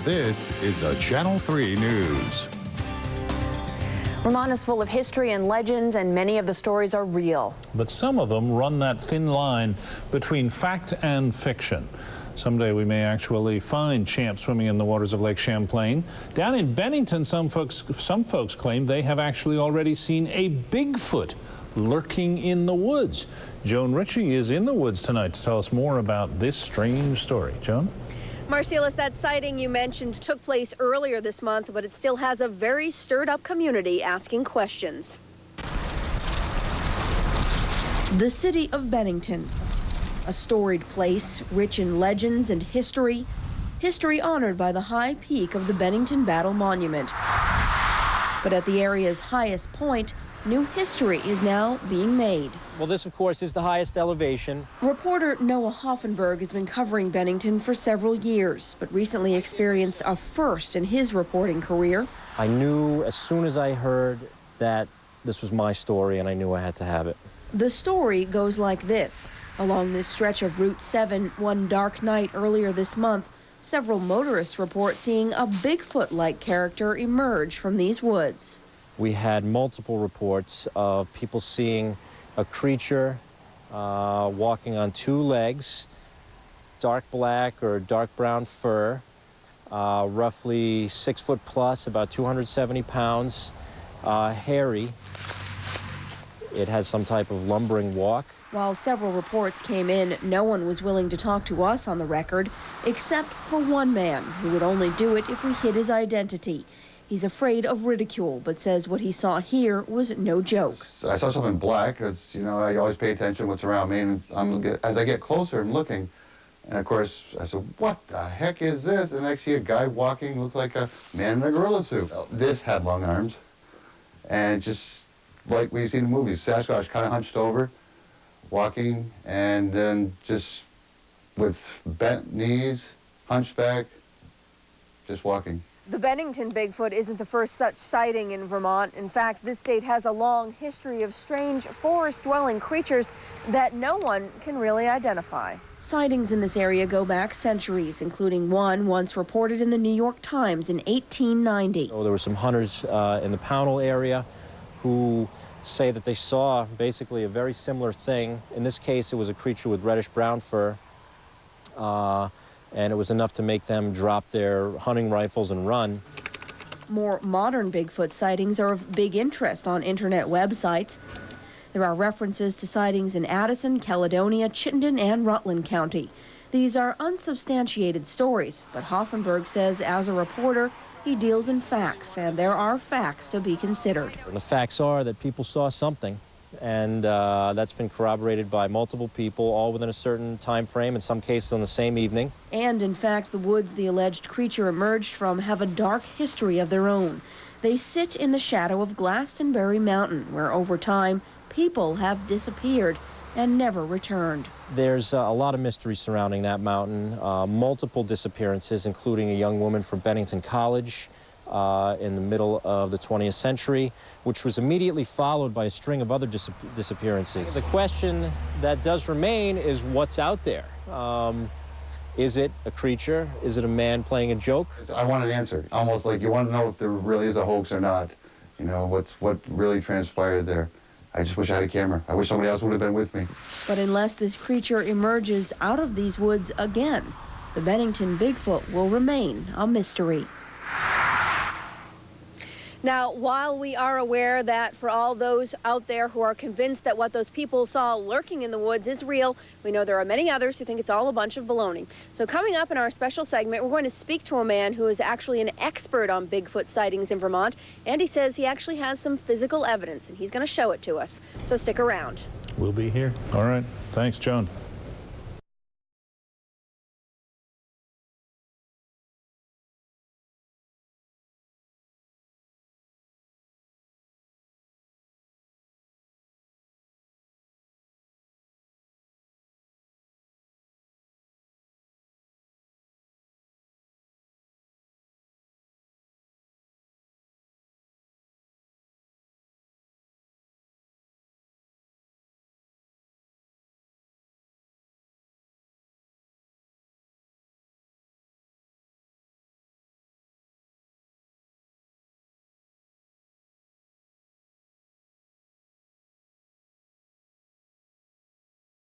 This is the Channel 3 News. Vermont is full of history and legends, and many of the stories are real. But some of them run that thin line between fact and fiction. Someday we may actually find Champ swimming in the waters of Lake Champlain. Down in Bennington, some folks claim they have actually already seen a Bigfoot lurking in the woods. Joan Ritchie is in the woods tonight to tell us more about this strange story. Joan? Marcellus, that sighting you mentioned took place earlier this month, but it still has a very stirred-up community asking questions. The city of Bennington, a storied place rich in legends and history honored by the high peak of the Bennington Battle Monument. But at the area's highest point, new history is now being made. Well, this, of course, is the highest elevation. Reporter Noah Hoffenberg has been covering Bennington for several years, but recently experienced a first in his reporting career. I knew as soon as I heard that this was my story, and I knew I had to have it. The story goes like this. Along this stretch of Route 7, one dark night earlier this month, several motorists report seeing a Bigfoot-like character emerge from these woods. We had multiple reports of people seeing a creature walking on two legs, dark black or dark brown fur, roughly 6 foot plus, about 270 pounds, hairy. It has some type of lumbering walk. While several reports came in, no one was willing to talk to us on the record, except for one man who would only do it if we hid his identity. He's afraid of ridicule, but says what he saw here was no joke. I saw something black, because, you know, I always pay attention to what's around me, and as I get closer, I'm looking. And of course, I said, what the heck is this? And I see a guy walking, looked like a man in a gorilla suit. This had long arms, and just like we've seen in movies, Sasquatch kind of hunched over, walking, and then just with bent knees, hunched back, just walking. The Bennington Bigfoot isn't the first such sighting in Vermont. In fact, this state has a long history of strange forest-dwelling creatures that no one can really identify. Sightings in this area go back centuries, including one once reported in the New York Times in 1890. So there were some hunters in the Pownell area who say that they saw basically a very similar thing. In this case, it was a creature with reddish-brown fur. And it was enough to make them drop their hunting rifles and run. More modern Bigfoot sightings are of big interest on internet websites. There are references to sightings in Addison, Caledonia, Chittenden, and Rutland County. These are unsubstantiated stories, but Hoffenberg says as a reporter, he deals in facts, and there are facts to be considered. And the facts are that people saw something, and that's been corroborated by multiple people, all within a certain time frame, in some cases on the same evening. And in fact, the woods the alleged creature emerged from have a dark history of their own. They sit in the shadow of Glastonbury Mountain, where over time, people have disappeared and never returned. There's a lot of mystery surrounding that mountain, multiple disappearances, including a young woman from Bennington College in the middle of the 20th century, which was immediately followed by a string of other disappearances. The question that does remain is what's out there. Is it a creature? Is it a man playing a joke? I want an answer, almost like you want to know if there really is a hoax or not. You know, what really transpired there. I just wish I had a camera. I wish somebody else would have been with me. But unless this creature emerges out of these woods again, the Bennington Bigfoot will remain a mystery. Now, while we are aware that for all those out there who are convinced that what those people saw lurking in the woods is real, we know there are many others who think it's all a bunch of baloney. So coming up in our special segment, we're going to speak to a man who is actually an expert on Bigfoot sightings in Vermont, and he says he actually has some physical evidence, and he's going to show it to us. So stick around. We'll be here. All right. Thanks, Joan.